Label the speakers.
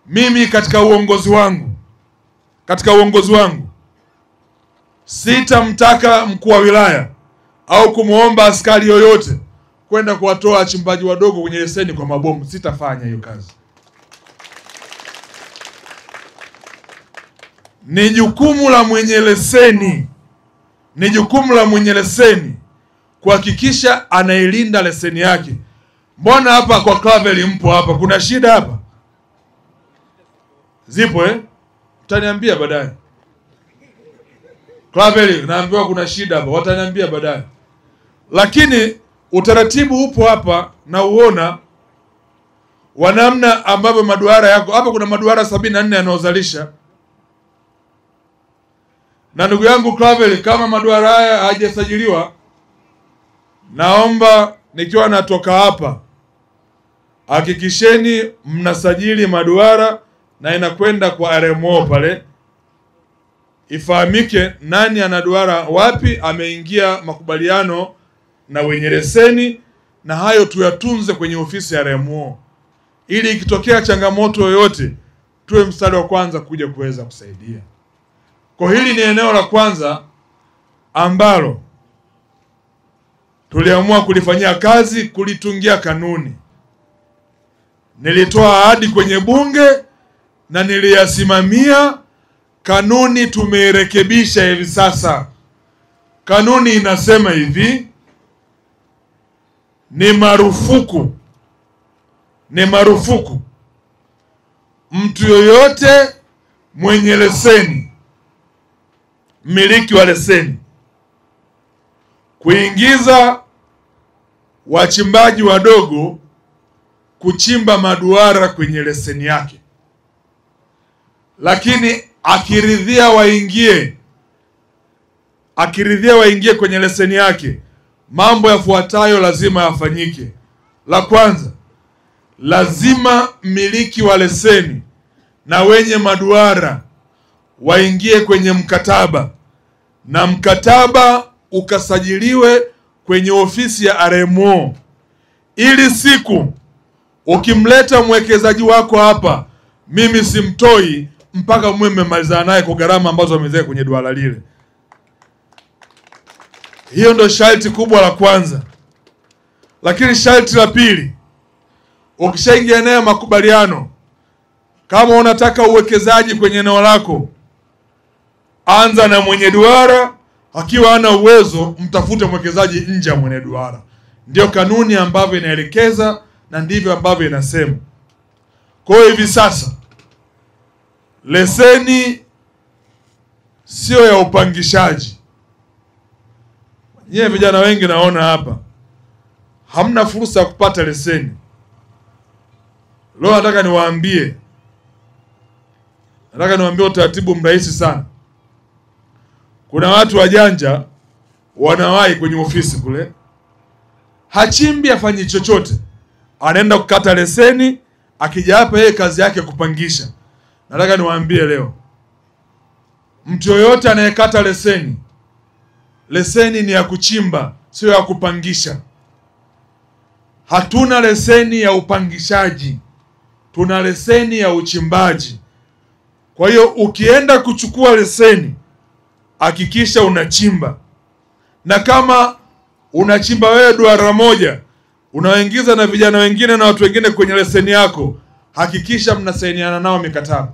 Speaker 1: Mimi katika uongozi wangu sitamtaka mkuu wa wilaya au kumuomba askari yoyote kwenda kuwatoa wachimbaji wadogo kwenye leseni kwa mabomu. Sitafanya hiyo kazi. Ni jukumu la mwenye leseni kuhakikisha anailinda leseni yake. Mbona hapa kwa Clavel mpo hapa? Kuna shida hapa? Zipo Mtaniambia baadaye. Clavel naambiwa kuna shida hapa, wataniambia baadaye. Lakini utaratibu upo hapa na uona wa namna ambavyo maduara yako. Hapa kuna maduara 74 yanayozalisha. Na ndugu yangu Clavel, kama maduara haya hajasajiliwa, naomba nikiwa natoka hapa, hakikisheni mnasajili maduara na inakwenda kwa RMO pale. Ifahamike nani ana duara wapi, ameingia makubaliano na wenye leseni, na hayo tuyatunze kwenye ofisi ya RMO, ili ikitokea changamoto yoyote tuwe mstari wa kwanza kuja kuweza kusaidia. Kwa hili ni eneo la kwanza ambalo tuliamua kulifanyia kazi, kulitungia kanuni. Nilitoa ahadi kwenye bunge na niliyasimamia. Kanuni tumeirekebisha hivi sasa. Kanuni inasema hivi: ni marufuku mtu yoyote mwenye leseni, mmiliki wa leseni, kuingiza wachimbaji wadogo kuchimba maduara kwenye leseni yake. Lakini akiridhia waingie kwenye leseni yake, mambo yafuatayo lazima yafanyike. La kwanza, lazima mmiliki wa leseni na wenye maduara waingie kwenye mkataba, na mkataba ukasajiliwe kwenye ofisi ya RMO, ili siku ukimleta mwekezaji wako hapa, mimi simtoi mpaka mwe mmemalizana naye kwa gharama ambazo wameweka kwenye duara lile. Hiyo ndio sharti kubwa la kwanza. Lakini sharti la pili, ukishaingia naye makubaliano, kama unataka uwekezaji kwenye eneo lako, anza na mwenye duara. Akiwa hana uwezo, mtafute mwekezaji nje ya mwenye duara. Ndio kanuni ambavyo inaelekeza na ndivyo ambavyo inasema. Kwa hivi sasa leseni sio ya upangishaji. Nyewe vijana wengi naona hapa hamna fursa ya kupata leseni. Leo nataka niwaambie utaratibu mrahisi sana. Kuna watu wajanja wanawahi kwenye ofisi kule, hachimbi afanyi chochote, anaenda kukata leseni. Akija hapa yeye kazi yake kupangisha. Nataka niwaambie leo, mtu yoyote anayekata leseni ni ya kuchimba, sio ya kupangisha. Hatuna leseni ya upangishaji, tuna leseni ya uchimbaji. Kwa hiyo ukienda kuchukua leseni, hakikisha unachimba. Na kama unachimba wewe duara moja, unaoingiza na vijana wengine na watu wengine kwenye leseni yako, hakikisha mnasainiana nao mikataba.